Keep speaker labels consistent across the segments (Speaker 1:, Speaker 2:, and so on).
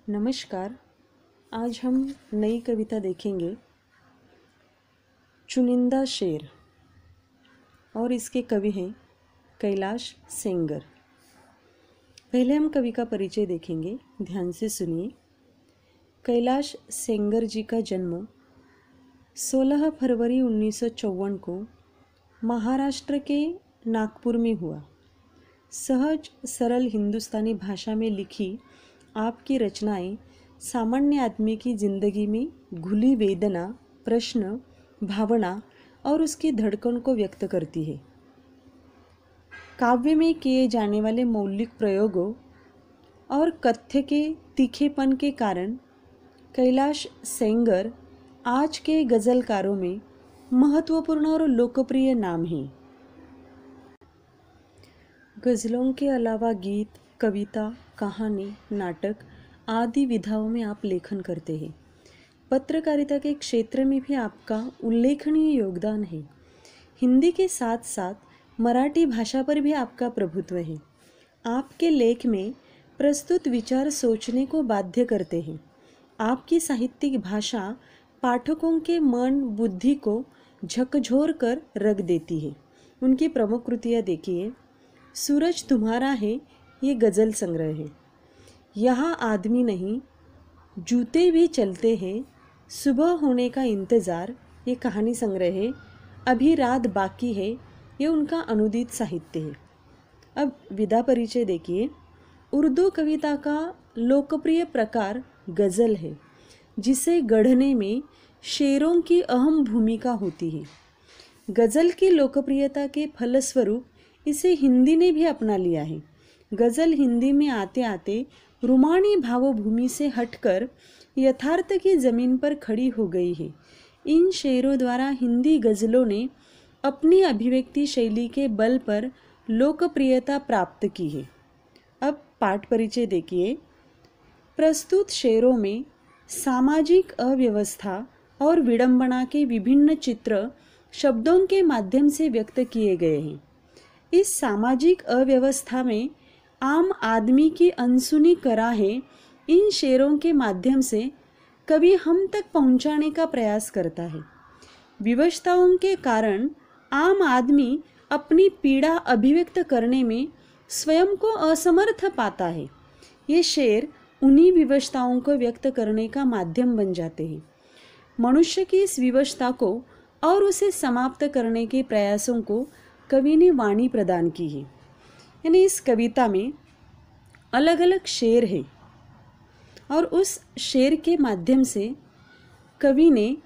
Speaker 1: नमस्कार। आज हम नई कविता देखेंगे, चुनिंदा शेर, और इसके कवि हैं कैलाश सेंगर। पहले हम कवि का परिचय देखेंगे, ध्यान से सुनिए। कैलाश सेंगर जी का जन्म 16 फरवरी 1954 को महाराष्ट्र के नागपुर में हुआ। सहज सरल हिंदुस्तानी भाषा में लिखी आपकी रचनाएं सामान्य आदमी की जिंदगी में घुली वेदना, प्रश्न, भावना और उसकी धड़कन को व्यक्त करती है। काव्य में किए जाने वाले मौलिक प्रयोगों और कथ्य के तीखेपन के कारण कैलाश सेंगर आज के गज़लकारों में महत्वपूर्ण और लोकप्रिय नाम हैं। गज़लों के अलावा गीत, कविता, कहानी, नाटक आदि विधाओं में आप लेखन करते हैं। पत्रकारिता के क्षेत्र में भी आपका उल्लेखनीय योगदान है। हिंदी के साथ साथ मराठी भाषा पर भी आपका प्रभुत्व है। आपके लेख में प्रस्तुत विचार सोचने को बाध्य करते हैं। आपकी साहित्यिक भाषा पाठकों के मन बुद्धि को झकझोर कर रख देती है। उनकी प्रमुख कृतियाँ देखिए। सूरज तुम्हारा है, ये गज़ल संग्रह है। यहाँ आदमी नहीं, जूते भी चलते हैं। सुबह होने का इंतज़ार, ये कहानी संग्रह है। अभी रात बाकी है, ये उनका अनुदित साहित्य है। अब विधा परिचय देखिए। उर्दू कविता का लोकप्रिय प्रकार गज़ल है, जिसे गढ़ने में शेरों की अहम भूमिका होती है। गज़ल की लोकप्रियता के फलस्वरूप इसे हिंदी ने भी अपना लिया है। गज़ल हिंदी में आते आते रुमानी भावभूमि से हटकर यथार्थ की ज़मीन पर खड़ी हो गई है। इन शेरों द्वारा हिंदी गज़लों ने अपनी अभिव्यक्ति शैली के बल पर लोकप्रियता प्राप्त की है। अब पाठ परिचय देखिए। प्रस्तुत शेरों में सामाजिक अव्यवस्था और विडंबना के विभिन्न चित्र शब्दों के माध्यम से व्यक्त किए गए हैं। इस सामाजिक अव्यवस्था में आम आदमी की अनसुनी कराहें इन शेरों के माध्यम से कवि हम तक पहुंचाने का प्रयास करता है। विवशताओं के कारण आम आदमी अपनी पीड़ा अभिव्यक्त करने में स्वयं को असमर्थ पाता है। ये शेर उन्हीं विवशताओं को व्यक्त करने का माध्यम बन जाते हैं। मनुष्य की इस विवशता को और उसे समाप्त करने के प्रयासों को कवि ने वाणी प्रदान की है। यानी इस कविता में अलग अलग शेर है और उस शेर के माध्यम से कवि ने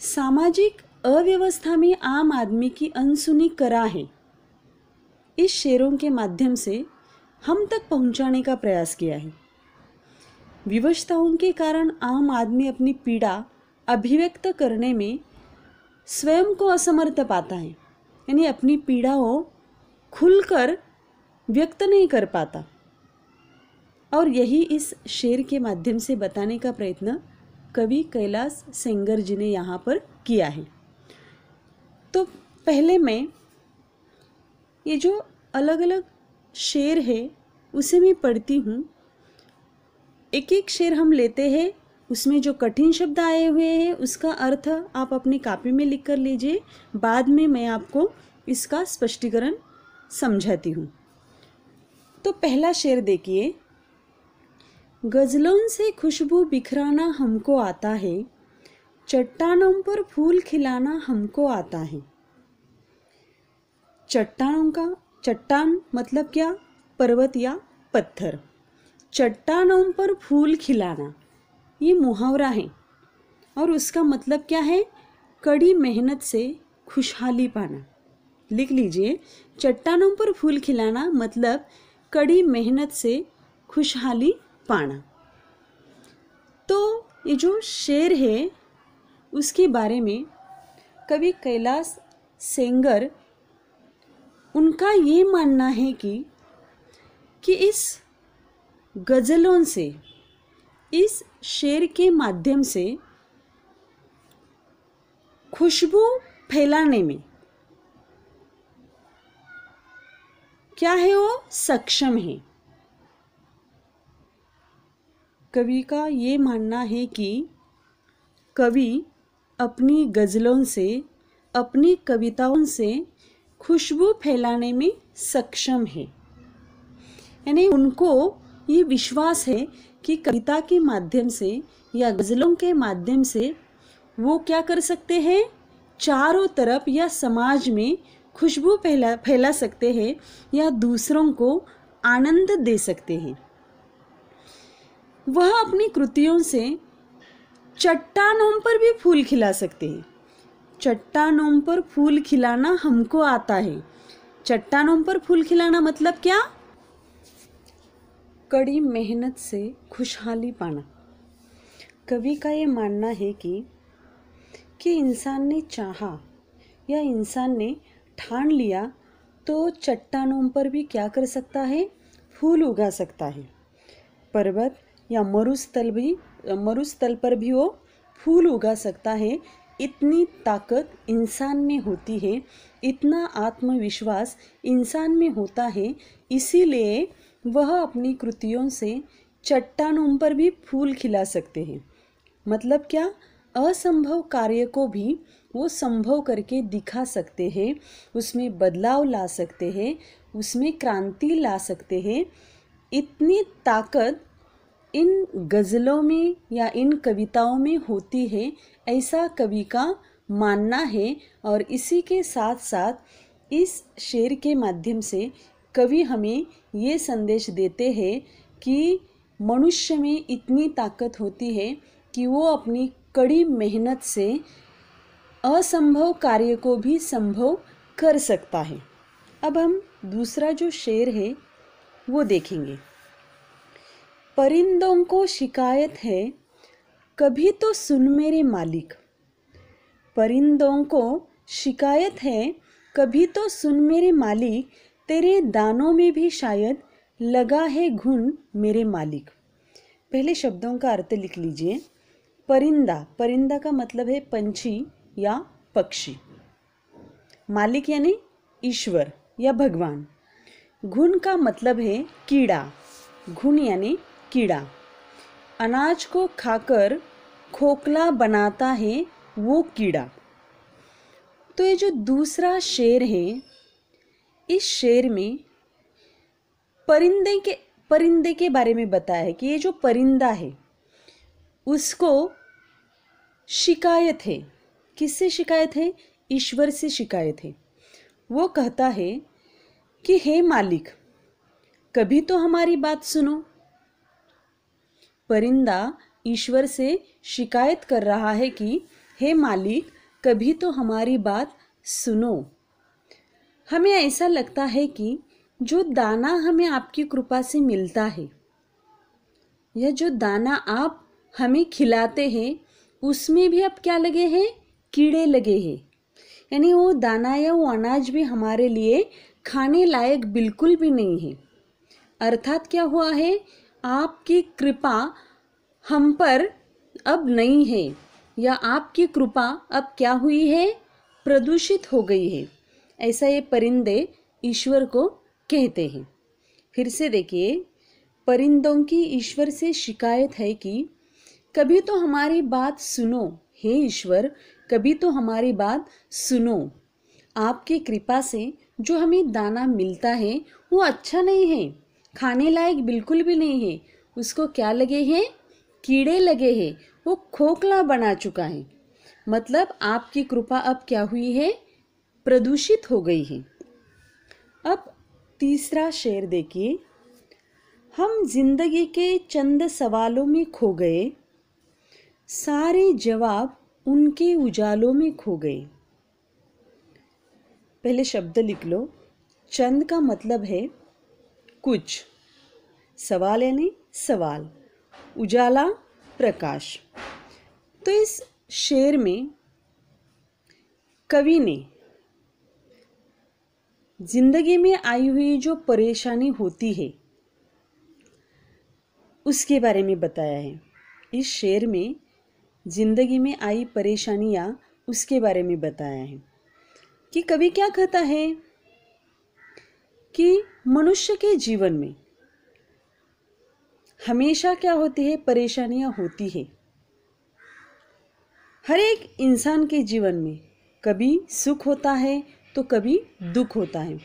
Speaker 1: सामाजिक अव्यवस्था में आम आदमी की अनसुनी कराहें इस शेरों के माध्यम से हम तक पहुंचाने का प्रयास किया है। विवशताओं के कारण आम आदमी अपनी पीड़ा अभिव्यक्त करने में स्वयं को असमर्थ पाता है, यानी अपनी पीड़ा को खुलकर व्यक्त नहीं कर पाता। और यही इस शेर के माध्यम से बताने का प्रयत्न कवि कैलाश सेंगर जी ने यहाँ पर किया है। तो पहले मैं ये जो अलग अलग शेर है उसे मैं पढ़ती हूँ। एक एक शेर हम लेते हैं, उसमें जो कठिन शब्द आए हुए हैं उसका अर्थ आप अपनी कॉपी में लिख कर लीजिए। बाद में मैं आपको इसका स्पष्टीकरण समझाती हूँ। तो पहला शेर देखिए। गज़लों से खुशबू बिखराना हमको आता है, चट्टानों पर फूल खिलाना हमको आता है। चट्टानों का, चट्टान मतलब क्या? पर्वत या पत्थर। चट्टानों पर फूल खिलाना, ये मुहावरा है और उसका मतलब क्या है? कड़ी मेहनत से खुशहाली पाना। लिख लीजिए। चट्टानों पर फूल खिलाना मतलब कड़ी मेहनत से खुशहाली पाना। तो ये जो शेर है उसके बारे में कवि कैलाश सेंगर, उनका ये मानना है कि इस गज़लों से, इस शेर के माध्यम से खुशबू फैलाने में क्या है, वो सक्षम है। कवि का ये मानना है कि कवि अपनी गज़लों से, अपनी कविताओं से खुशबू फैलाने में सक्षम है। यानी उनको ये विश्वास है कि कविता के माध्यम से या गज़लों के माध्यम से वो क्या कर सकते हैं, चारों तरफ या समाज में खुशबू फैला सकते हैं या दूसरों को आनंद दे सकते हैं। वह अपनी कृतियों से चट्टानों पर भी फूल खिला सकते हैं। चट्टानों पर फूल खिलाना हमको आता है। चट्टानों पर फूल खिलाना मतलब क्या? कड़ी मेहनत से खुशहाली पाना। कवि का ये मानना है कि इंसान ने चाहा या इंसान ने ठान लिया तो चट्टानों पर भी क्या कर सकता है, फूल उगा सकता है। पर्वत या मरुस्थल पर भी वो फूल उगा सकता है। इतनी ताकत इंसान में होती है, इतना आत्मविश्वास इंसान में होता है, इसीलिए वह अपनी कृतियों से चट्टानों पर भी फूल खिला सकते हैं। मतलब क्या? असंभव कार्य को भी वो संभव करके दिखा सकते हैं, उसमें बदलाव ला सकते हैं, उसमें क्रांति ला सकते हैं। इतनी ताकत इन गज़लों में या इन कविताओं में होती है, ऐसा कवि का मानना है। और इसी के साथ साथ इस शेर के माध्यम से कवि हमें ये संदेश देते हैं कि मनुष्य में इतनी ताकत होती है कि वो अपनी कड़ी मेहनत से असंभव कार्य को भी संभव कर सकता है। अब हम दूसरा जो शेर है वो देखेंगे। परिंदों को शिकायत है, कभी तो सुन मेरे मालिक। परिंदों को शिकायत है, कभी तो सुन मेरे मालिक, तेरे दानों में भी शायद लगा है घुन मेरे मालिक। पहले शब्दों का अर्थ लिख लीजिए। परिंदा, परिंदा का मतलब है पंछी या पक्षी। मालिक यानी ईश्वर या भगवान। घुन का मतलब है कीड़ा। घुन यानी कीड़ा। अनाज को खाकर खोखला बनाता है वो कीड़ा। तो ये जो दूसरा शेर है, इस शेर में परिंदे के बारे में बताया है कि ये जो परिंदा है उसको शिकायत है। किससे शिकायत है? ईश्वर से शिकायत है। वो कहता है कि हे मालिक, कभी तो हमारी बात सुनो। परिंदा ईश्वर से शिकायत कर रहा है कि हे मालिक, कभी तो हमारी बात सुनो। हमें ऐसा लगता है कि जो दाना हमें आपकी कृपा से मिलता है या जो दाना आप हमें खिलाते हैं उसमें भी अब क्या लगे हैं? कीड़े लगे हैं। यानी वो दाना या वो अनाज भी हमारे लिए खाने लायक बिल्कुल भी नहीं है। अर्थात क्या हुआ है? आपकी कृपा हम पर अब नहीं है, या आपकी कृपा अब क्या हुई है? प्रदूषित हो गई है। ऐसा ये परिंदे ईश्वर को कहते हैं। फिर से देखिए, परिंदों की ईश्वर से शिकायत है कि कभी तो हमारी बात सुनो, हे ईश्वर, कभी तो हमारी बात सुनो। आपकी कृपा से जो हमें दाना मिलता है वो अच्छा नहीं है, खाने लायक बिल्कुल भी नहीं है। उसको क्या लगे हैं? कीड़े लगे हैं, वो खोखला बना चुका है। मतलब आपकी कृपा अब क्या हुई है? प्रदूषित हो गई है। अब तीसरा शेर देखिए। हम जिंदगी के चंद सवालों में खो गए, सारे जवाब उनके उजालों में खो गए। पहले शब्द लिख लो। चंद का मतलब है कुछ, सवाल यानी सवाल, उजाला प्रकाश। तो इस शेर में कवि ने जिंदगी में आई हुई जो परेशानी होती है उसके बारे में बताया है। इस शेर में जिंदगी में आई परेशानियां उसके बारे में बताया है कि कवि क्या कहता है कि मनुष्य के जीवन में हमेशा क्या होती है, परेशानियां होती है हर एक इंसान के जीवन में। कभी सुख होता है तो कभी दुख होता है।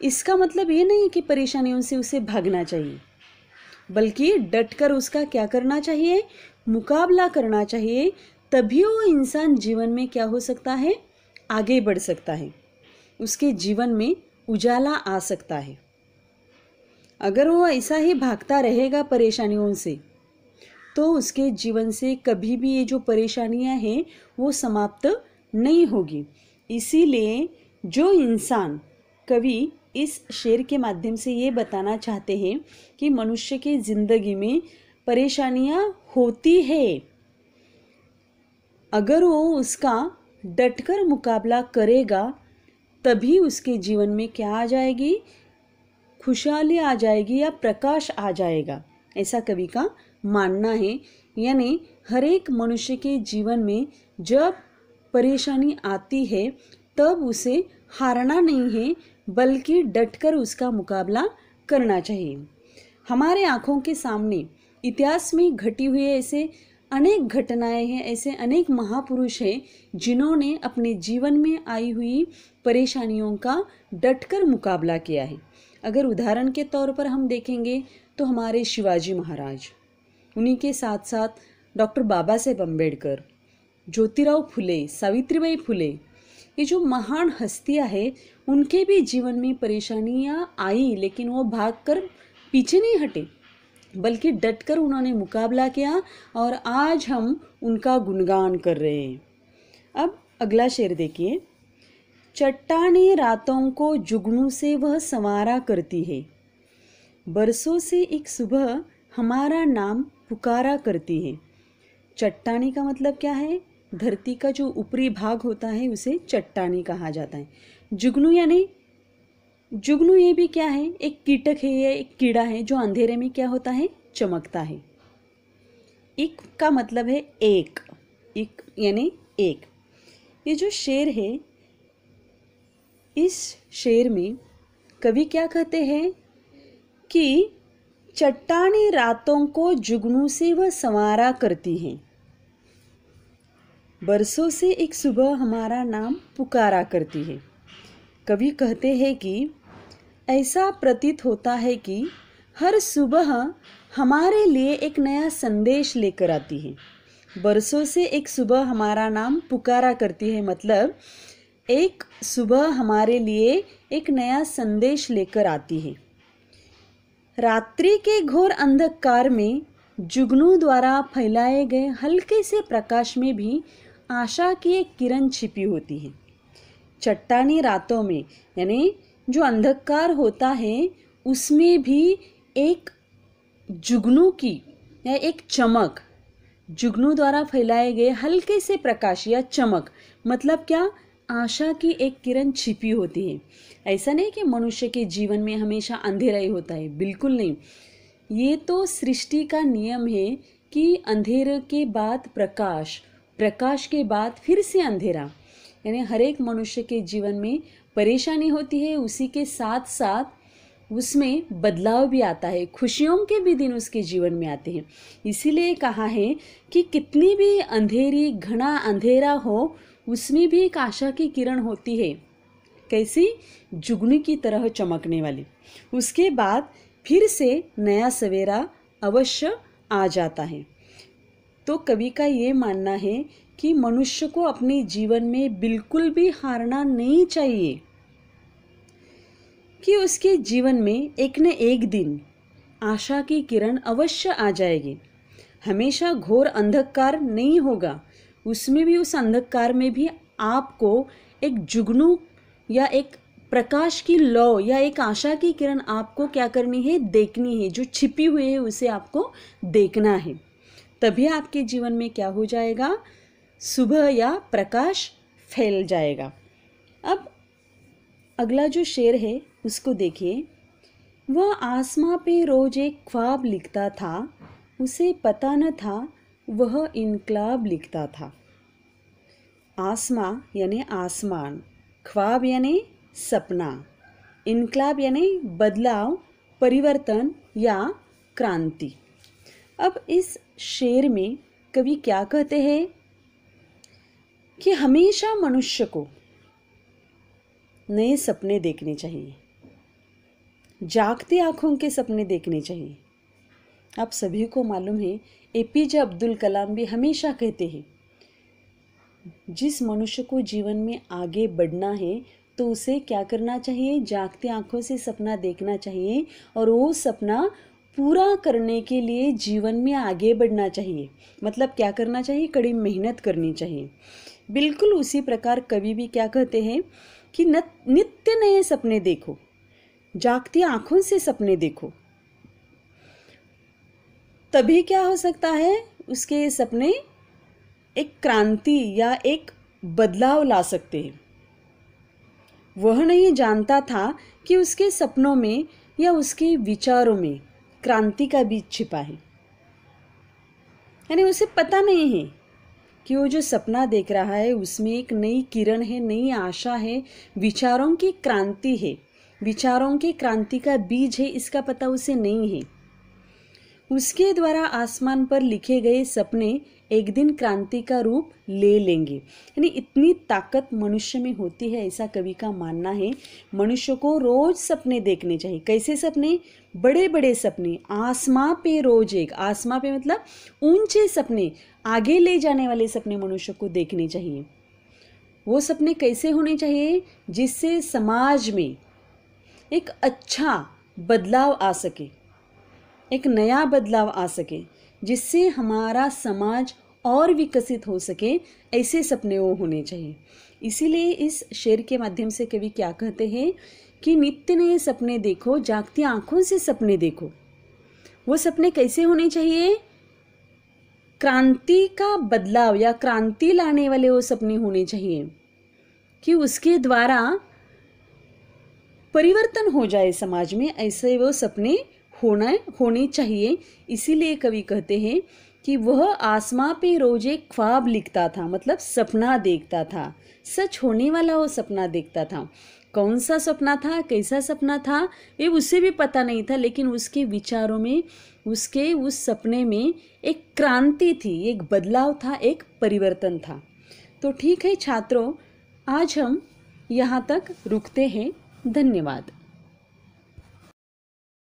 Speaker 1: इसका मतलब ये नहीं कि परेशानियों से उसे भागना चाहिए, बल्कि डटकर उसका क्या करना चाहिए, मुकाबला करना चाहिए। तभी वो इंसान जीवन में क्या हो सकता है, आगे बढ़ सकता है, उसके जीवन में उजाला आ सकता है। अगर वो ऐसा ही भागता रहेगा परेशानियों से, तो उसके जीवन से कभी भी ये जो परेशानियां हैं वो समाप्त नहीं होगी। इसीलिए जो इंसान, कवि इस शेर के माध्यम से ये बताना चाहते हैं कि मनुष्य की जिंदगी में परेशानियां होती है, अगर वो उसका डटकर मुकाबला करेगा तभी उसके जीवन में क्या आ जाएगी, खुशहाली आ जाएगी या प्रकाश आ जाएगा, ऐसा कवि का मानना है। यानी हर एक मनुष्य के जीवन में जब परेशानी आती है तब उसे हारना नहीं है, बल्कि डटकर उसका मुकाबला करना चाहिए। हमारे आँखों के सामने इतिहास में घटी हुई ऐसे अनेक घटनाएं हैं, ऐसे अनेक महापुरुष हैं जिन्होंने अपने जीवन में आई हुई परेशानियों का डटकर मुकाबला किया है। अगर उदाहरण के तौर पर हम देखेंगे तो हमारे शिवाजी महाराज, उन्हीं के साथ साथ डॉक्टर बाबा साहेब अम्बेडकर, ज्योतिराव फुले, सावित्रीबाई फुले, ये जो महान हस्तियां हैं उनके भी जीवन में परेशानियां आई, लेकिन वो भागकर पीछे नहीं हटे, बल्कि डटकर उन्होंने मुकाबला किया और आज हम उनका गुणगान कर रहे हैं। अब अगला शेर देखिए। चट्टाने रातों को जुगनू से वह संवारा करती है, बरसों से एक सुबह हमारा नाम पुकारा करती है। चट्टानी का मतलब क्या है, धरती का जो ऊपरी भाग होता है उसे चट्टानी कहा जाता है। जुगनू यानी जुगनू ये भी क्या है, एक कीटक है, ये एक कीड़ा है जो अंधेरे में क्या होता है, चमकता है। एक का मतलब है एक, एक यानी एक। ये जो शेर है, इस शेर में कवि क्या कहते हैं कि चट्टानी रातों को जुगनू से वह संवारा करती है, बरसों से एक सुबह हमारा नाम पुकारा करती है। कवि कहते हैं कि ऐसा प्रतीत होता है कि हर सुबह हमारे लिए एक नया संदेश लेकर आती है। बरसों से एक सुबह हमारा नाम पुकारा करती है, मतलब एक सुबह हमारे लिए एक नया संदेश लेकर आती है। रात्रि के घोर अंधकार में जुगनू द्वारा फैलाए गए हल्के से प्रकाश में भी आशा की एक किरण छिपी होती है। चट्टानी रातों में यानी जो अंधकार होता है उसमें भी एक जुगनू की या एक चमक, जुगनू द्वारा फैलाए गए हल्के से प्रकाश या चमक, मतलब क्या, आशा की एक किरण छिपी होती है। ऐसा नहीं कि मनुष्य के जीवन में हमेशा अंधेरा ही होता है, बिल्कुल नहीं। ये तो सृष्टि का नियम है कि अंधेरे के बाद प्रकाश, प्रकाश के बाद फिर से अंधेरा। यानी हर एक मनुष्य के जीवन में परेशानी होती है, उसी के साथ साथ उसमें बदलाव भी आता है, खुशियों के भी दिन उसके जीवन में आते हैं। इसीलिए कहा है कि कितनी भी अंधेरी घना अंधेरा हो उसमें भी एक आशा की किरण होती है, कैसी, जुगनू की तरह चमकने वाली। उसके बाद फिर से नया सवेरा अवश्य आ जाता है। तो कवि का ये मानना है कि मनुष्य को अपने जीवन में बिल्कुल भी हारना नहीं चाहिए, कि उसके जीवन में एक न एक दिन आशा की किरण अवश्य आ जाएगी। हमेशा घोर अंधकार नहीं होगा, उसमें भी, उस अंधकार में भी आपको एक जुगनू या एक प्रकाश की लौ या एक आशा की किरण आपको क्या करनी है, देखनी है। जो छिपी हुई है उसे आपको देखना है, तभी आपके जीवन में क्या हो जाएगा, सुबह या प्रकाश फैल जाएगा। अब अगला जो शेर है उसको देखिए। वह आसमां पे रोज एक ख्वाब लिखता था, उसे पता न था वह इनकलाब लिखता था। आसमां यानी आसमान, ख्वाब यानी सपना, इनकलाब यानी बदलाव, परिवर्तन या क्रांति। अब इस शेर में कवि क्या कहते हैं कि हमेशा मनुष्य को नए सपने देखने चाहिए, जागती आंखों के सपने देखने चाहिए। आप सभी को मालूम है, एपीजे अब्दुल कलाम भी हमेशा कहते हैं जिस मनुष्य को जीवन में आगे बढ़ना है तो उसे क्या करना चाहिए, जागती आंखों से सपना देखना चाहिए और वो सपना पूरा करने के लिए जीवन में आगे बढ़ना चाहिए। मतलब क्या करना चाहिए, कड़ी मेहनत करनी चाहिए। बिल्कुल उसी प्रकार कवि भी क्या कहते हैं कि नित्य नए सपने देखो, जागती आंखों से सपने देखो, तभी क्या हो सकता है, उसके सपने एक क्रांति या एक बदलाव ला सकते हैं। वह नहीं जानता था कि उसके सपनों में या उसके विचारों में क्रांति का बीज छिपा है। यानी उसे पता नहीं है कि वो जो सपना देख रहा है उसमें एक नई किरण है, नई आशा है, विचारों की क्रांति है, विचारों के क्रांति का बीज है, इसका पता उसे नहीं है। उसके द्वारा आसमान पर लिखे गए सपने एक दिन क्रांति का रूप ले लेंगे। यानी इतनी ताकत मनुष्य में होती है, ऐसा कवि का मानना है। मनुष्य को रोज सपने देखने चाहिए। कैसे सपने, बड़े बड़े सपने, आसमां पे रोज एक, आसमां पे मतलब ऊंचे सपने, आगे ले जाने वाले सपने मनुष्य को देखने चाहिए। वो सपने कैसे होने चाहिए, जिससे समाज में एक अच्छा बदलाव आ सके, एक नया बदलाव आ सके, जिससे हमारा समाज और विकसित हो सके, ऐसे सपने वो होने चाहिए। इसीलिए इस शेर के माध्यम से कवि क्या कहते हैं कि नित्य नए सपने देखो, जागती आंखों से सपने देखो। वो सपने कैसे होने चाहिए, क्रांति का बदलाव या क्रांति लाने वाले वो सपने होने चाहिए कि उसके द्वारा परिवर्तन हो जाए समाज में, ऐसे वो सपने होने चाहिए। इसीलिए कवि कहते हैं कि वह आसमां पे रोज एक ख्वाब लिखता था, मतलब सपना देखता था, सच होने वाला वो सपना देखता था। कौन सा सपना था, कैसा सपना था, ये उसे भी पता नहीं था, लेकिन उसके विचारों में, उसके उस सपने में एक क्रांति थी, एक बदलाव था, एक परिवर्तन था। तो ठीक है छात्रों, आज हम यहाँ तक रुकते हैं। धन्यवाद।